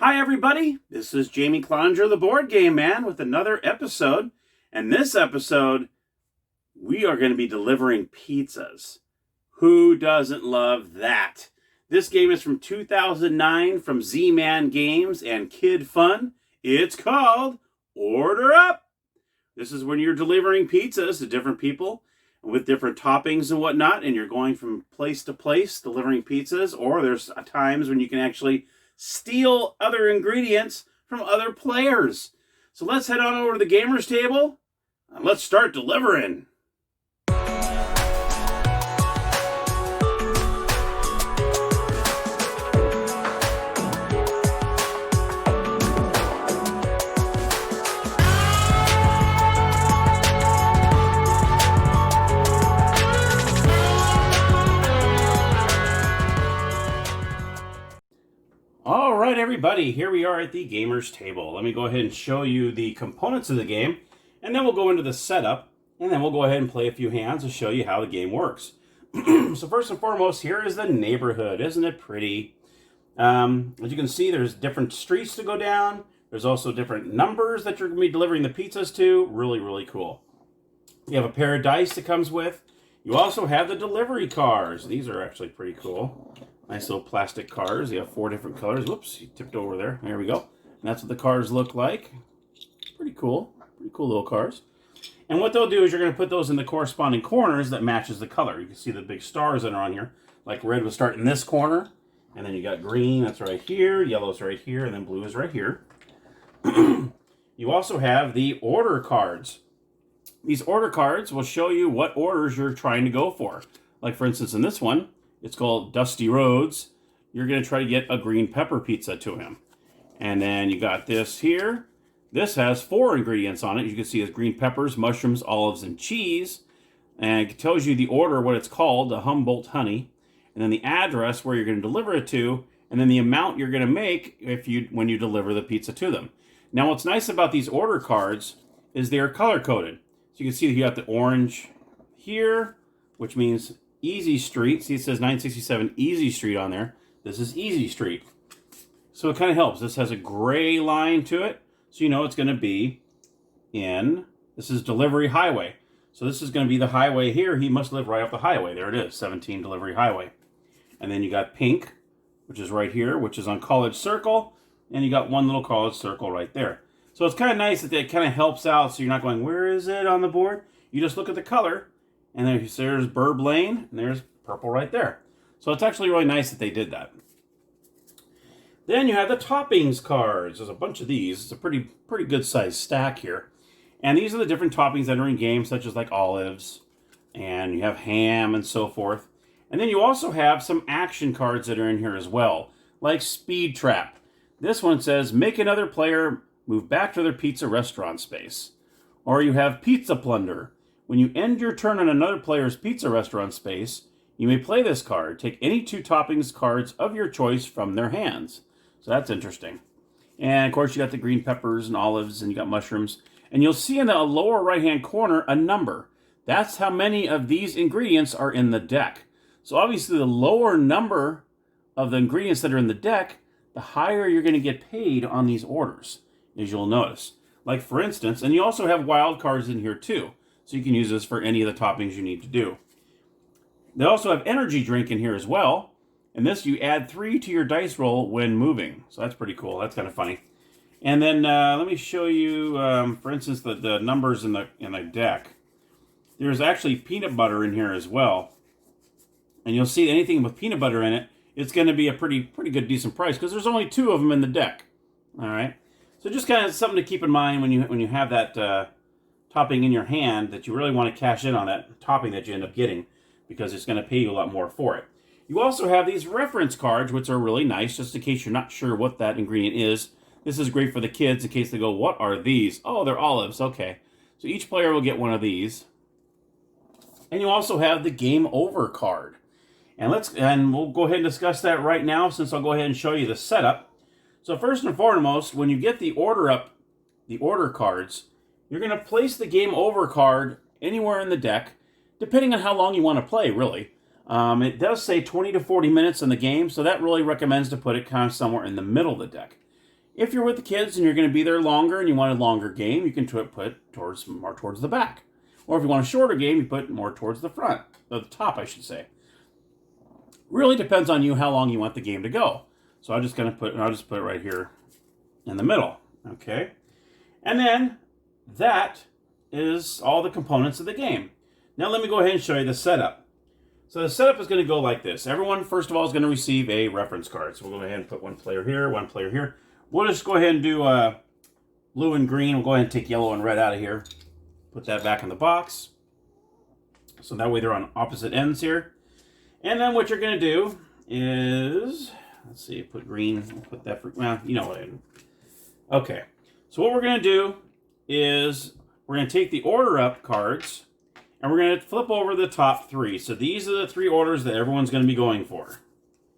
Hi everybody, this is Jamie Clonger, the Board Game Man, with another episode. And this episode, we are going to be delivering pizzas. Who doesn't love that? This game is from 2009 from Z-Man Games and Kid Fun. It's called Order Up. This is when you're delivering pizzas to different people with different toppings and whatnot, and you're going from place to place delivering pizzas, or there's times when you can actually steal other ingredients from other players. So let's head on over to the gamers table and let's start delivering. All right, everybody, here we are at the gamers table. Let me go ahead and show you the components of the game, and then we'll go into the setup, and then we'll go ahead and play a few hands to show you how the game works. So first and foremost, here is the neighborhood. Isn't it pretty? As you can see, there's different streets to go down. There's also different numbers that you're going to be delivering the pizzas to. Really, really cool. You have a pair of dice that comes with. You also have the delivery cars. These are actually pretty cool. Nice little plastic cars. You have 4 different colors. Whoops, you tipped over there. There we go. And that's what the cars look like. Pretty cool. Pretty cool little cars. And what they'll do is you're going to put those in the corresponding corners that matches the color. You can see the big stars that are on here. Like red would start in this corner. And then you got green, that's right here. Yellow's right here. And then blue is right here. You also have the order cards. These order cards will show you what orders you're trying to go for. Like for instance in this one, it's called Dusty Roads. You're going to try to get a green pepper pizza to him. And then you got this here. This has 4 ingredients on it. You can see it's green peppers, mushrooms, olives, and cheese. And it tells you the order, what it's called, the Humboldt honey. And then the address where you're going to deliver it to. And then the amount you're going to make when you deliver the pizza to them. Now what's nice about these order cards is they're color-coded. So you can see that you got the orange here, which means Easy Street. See, it says 967 Easy Street on there. This is Easy Street. So it kind of helps. This has a gray line to it. So you know it's going to be this is Delivery Highway. So this is going to be the highway here. He must live right off the highway. There it is, 17 Delivery Highway. And then you got pink, which is right here, which is on College Circle. And you got one little College Circle right there. So it's kind of nice that it kind of helps out. So you're not going, where is it on the board? You just look at the color. And there's Burb Lane, and there's purple right there. So it's actually really nice that they did that. Then you have the toppings cards. There's a bunch of these. It's a pretty good sized stack here. And these are the different toppings that are in games, such as like olives, and you have ham and so forth. And then you also have some action cards that are in here as well, like Speed Trap. This one says, make another player move back to their pizza restaurant space. Or you have Pizza Plunder. When you end your turn on another player's pizza restaurant space, you may play this card. Take any 2 toppings cards of your choice from their hands. So that's interesting. And of course you got the green peppers and olives and you got mushrooms. And you'll see in the lower right hand corner a number. That's how many of these ingredients are in the deck. So obviously the lower number of the ingredients that are in the deck, the higher you're going to get paid on these orders, as you'll notice. Like for instance, and you also have wild cards in here too. So you can use this for any of the toppings you need to do. They also have energy drink in here as well. And this, you add 3 to your dice roll when moving. So that's pretty cool. That's kind of funny. And then let me show you, for instance, the numbers in the deck. There's actually peanut butter in here as well. And you'll see anything with peanut butter in it, it's going to be a pretty good, decent price because there's only 2 of them in the deck. All right. So just kind of something to keep in mind when you have that topping in your hand, that you really want to cash in on that topping that you end up getting because it's going to pay you a lot more for it. You also have these reference cards, which are really nice, just in case you're not sure what that ingredient is. This is great for the kids in case they go, what are these? Oh, they're olives. Okay. So each player will get one of these. And you also have the Game Over card. And we'll go ahead and discuss that right now, since I'll go ahead and show you the setup. So first and foremost, when you get the order cards, you're going to place the Game Over card anywhere in the deck, depending on how long you want to play, really. It does say 20 to 40 minutes in the game, so that really recommends to put it kind of somewhere in the middle of the deck. If you're with the kids and you're going to be there longer and you want a longer game, you can put more towards the back. Or if you want a shorter game, you put more towards the front, or the top, I should say. Really depends on you how long you want the game to go. So I'll just put it right here in the middle. Okay, and then that is all the components of the game. Now let me go ahead and show you the setup. So the setup is going to go like this. Everyone, first of all, is going to receive a reference card. So we'll go ahead and put one player here, one player here. We'll just go ahead and do blue and green. We'll go ahead and take yellow and red out of here. Put that back in the box. So that way they're on opposite ends here. And then what you're going to do is, let's see, put green, put that for, well, you know what I mean. Okay, so what we're going to do is we're going to take the order up cards and we're going to flip over the top three. So these are the three orders that everyone's going to be going for.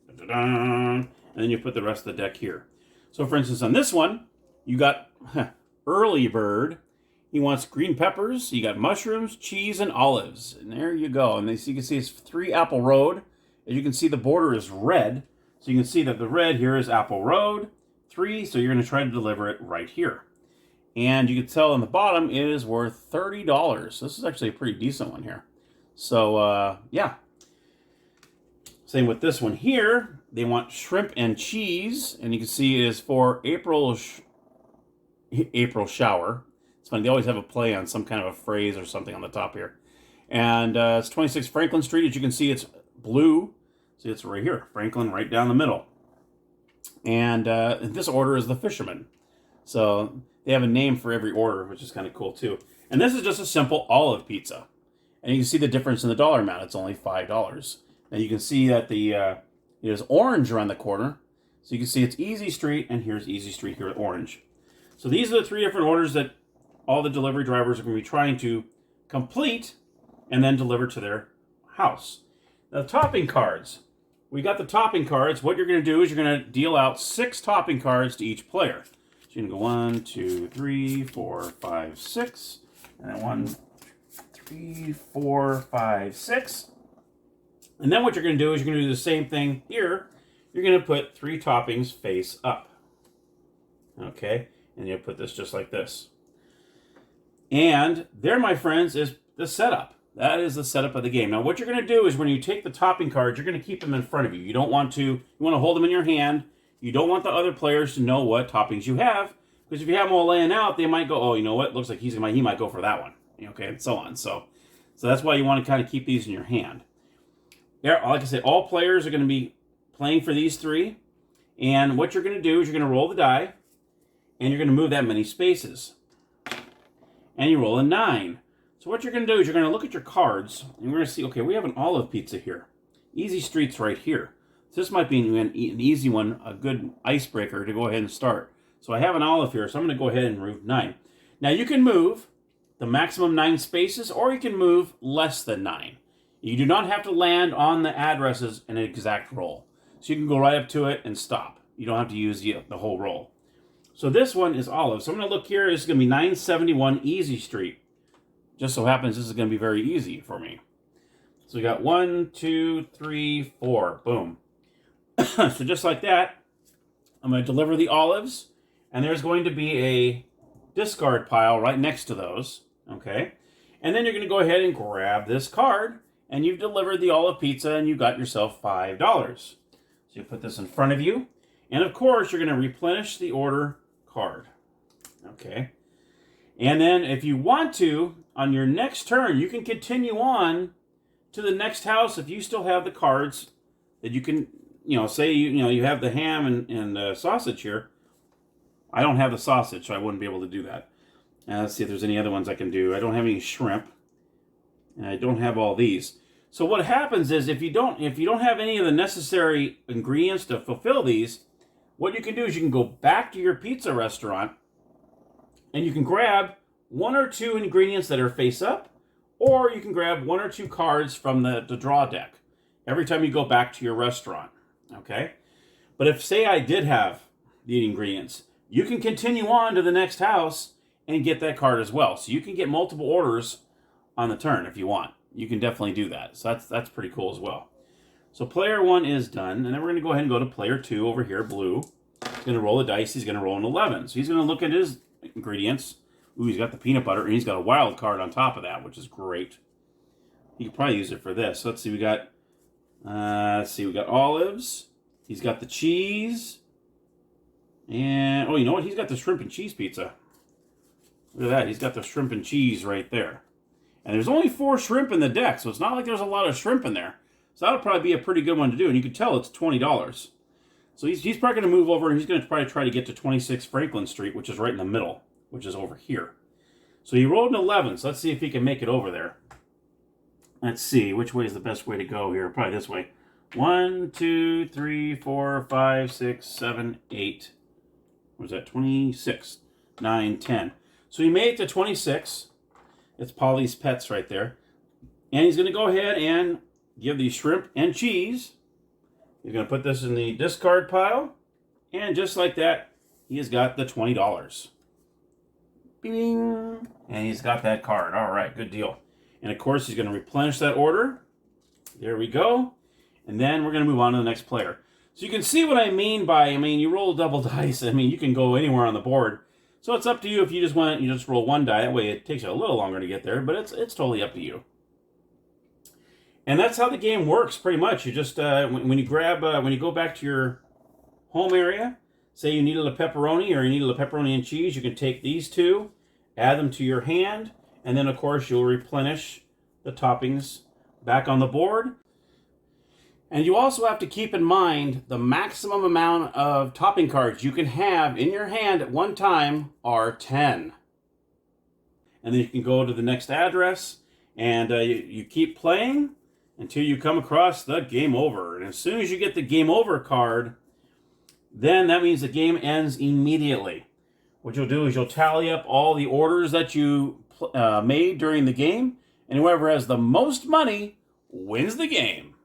And then you put the rest of the deck here. So for instance, on this one, you got early bird. He wants green peppers. You got mushrooms, cheese, and olives. And there you go. And as you can see, it's 3 Apple Road. As you can see, the border is red. So you can see that the red here is Apple Road 3. So you're going to try to deliver it right here. And you can tell on the bottom it is worth $30. This is actually a pretty decent one here. So, yeah. Same with this one here. They want shrimp and cheese. And you can see it is for April shower. It's funny, they always have a play on some kind of a phrase or something on the top here. And it's 26 Franklin Street. As you can see, it's blue. See, it's right here. Franklin right down the middle. And this order is the fisherman. So they have a name for every order, which is kind of cool too. And this is just a simple olive pizza. And you can see the difference in the dollar amount. It's only $5. And you can see that there's orange around the corner. So you can see it's Easy Street, and here's Easy Street here at orange. So these are the 3 different orders that all the delivery drivers are going to be trying to complete and then deliver to their house. Now, the topping cards. We got the topping cards. What you're going to do is you're going to deal out 6 topping cards to each player. So you're going to go 1, 2, 3, 4, 5, 6. And then 1, 3, 4, 5, 6. And then what you're going to do is you're going to do the same thing here. You're going to put 3 toppings face up. Okay? And you'll put this just like this. And there, my friends, is the setup. That is the setup of the game. Now, what you're going to do is when you take the topping cards, you're going to keep them in front of you. You want to hold them in your hand. You don't want the other players to know what toppings you have. Because if you have them all laying out, they might go, oh, you know what? Looks like he might go for that one. Okay, and so on. So that's why you want to kind of keep these in your hand. Yeah, like I said, all players are going to be playing for these 3. And what you're going to do is you're going to roll the die. And you're going to move that many spaces. And you roll a 9. So what you're going to do is you're going to look at your cards. And we're going to see, okay, we have an olive pizza here. Easy Street's right here. So this might be an easy one, a good icebreaker to go ahead and start. So I have an olive here, so I'm going to go ahead and move 9. Now you can move the maximum 9 spaces, or you can move less than 9. You do not have to land on the addresses in an exact roll. So you can go right up to it and stop. You don't have to use the whole roll. So this one is olive. So I'm going to look here. This is going to be 971 Easy Street. Just so happens this is going to be very easy for me. So we got 1, 2, 3, 4. Boom. So just like that, I'm going to deliver the olives. And there's going to be a discard pile right next to those. Okay. And then you're going to go ahead and grab this card. And you've delivered the olive pizza and you got yourself $5. So you put this in front of you. And of course, you're going to replenish the order card. Okay. And then if you want to, on your next turn, you can continue on to the next house if you still have the cards that you can, say you have the ham and sausage here. I don't have the sausage, so I wouldn't be able to do that. Let's see if there's any other ones I can do. I don't have any shrimp. And I don't have all these. So what happens is if you don't have any of the necessary ingredients to fulfill these, what you can do is you can go back to your pizza restaurant and you can grab 1 or 2 ingredients that are face up, or you can grab 1 or 2 cards from the draw deck every time you go back to your restaurant. Okay? But if, say, I did have the ingredients, you can continue on to the next house and get that card as well. So you can get multiple orders on the turn if you want. You can definitely do that. So that's pretty cool as well. So player 1 is done, and then we're going to go ahead and go to player 2 over here, blue. He's going to roll the dice. He's going to roll an 11. So he's going to look at his ingredients. Ooh, he's got the peanut butter, and he's got a wild card on top of that, which is great. You could probably use it for this. So let's see, we got olives. He's got the cheese. And, oh, you know what? He's got the shrimp and cheese pizza. Look at that. He's got the shrimp and cheese right there. And there's only 4 shrimp in the deck, so it's not like there's a lot of shrimp in there. So that'll probably be a pretty good one to do. And you can tell it's $20. So he's probably going to move over, and he's going to probably try to get to 26 Franklin Street, which is right in the middle, which is over here. So he rolled an 11, so let's see if he can make it over there. Let's see, which way is the best way to go here? Probably this way. 1, 2, 3, 4, 5, 6, 7, 8. What was that? 26, 9, 10. So he made it to 26. It's Polly's Pets right there. And he's going to go ahead and give the shrimp and cheese. He's going to put this in the discard pile. And just like that, he has got the $20. Bing! And he's got that card. All right, good deal. And of course, he's going to replenish that order. There we go. And then we're going to move on to the next player. So you can see what I mean by, you roll double dice. You can go anywhere on the board. So it's up to you if you just want, you just roll 1 die. That way it takes you a little longer to get there, but it's totally up to you. And that's how the game works, pretty much. You just, when you go back to your home area, say you needed a pepperoni or you needed a pepperoni and cheese, you can take these 2, add them to your hand, and then, of course, you'll replenish the toppings back on the board. And you also have to keep in mind the maximum amount of topping cards you can have in your hand at one time are 10. And then you can go to the next address, and you keep playing until you come across the game over. And as soon as you get the game over card, then that means the game ends immediately. What you'll do is you'll tally up all the orders that you made during the game, and whoever has the most money wins the game.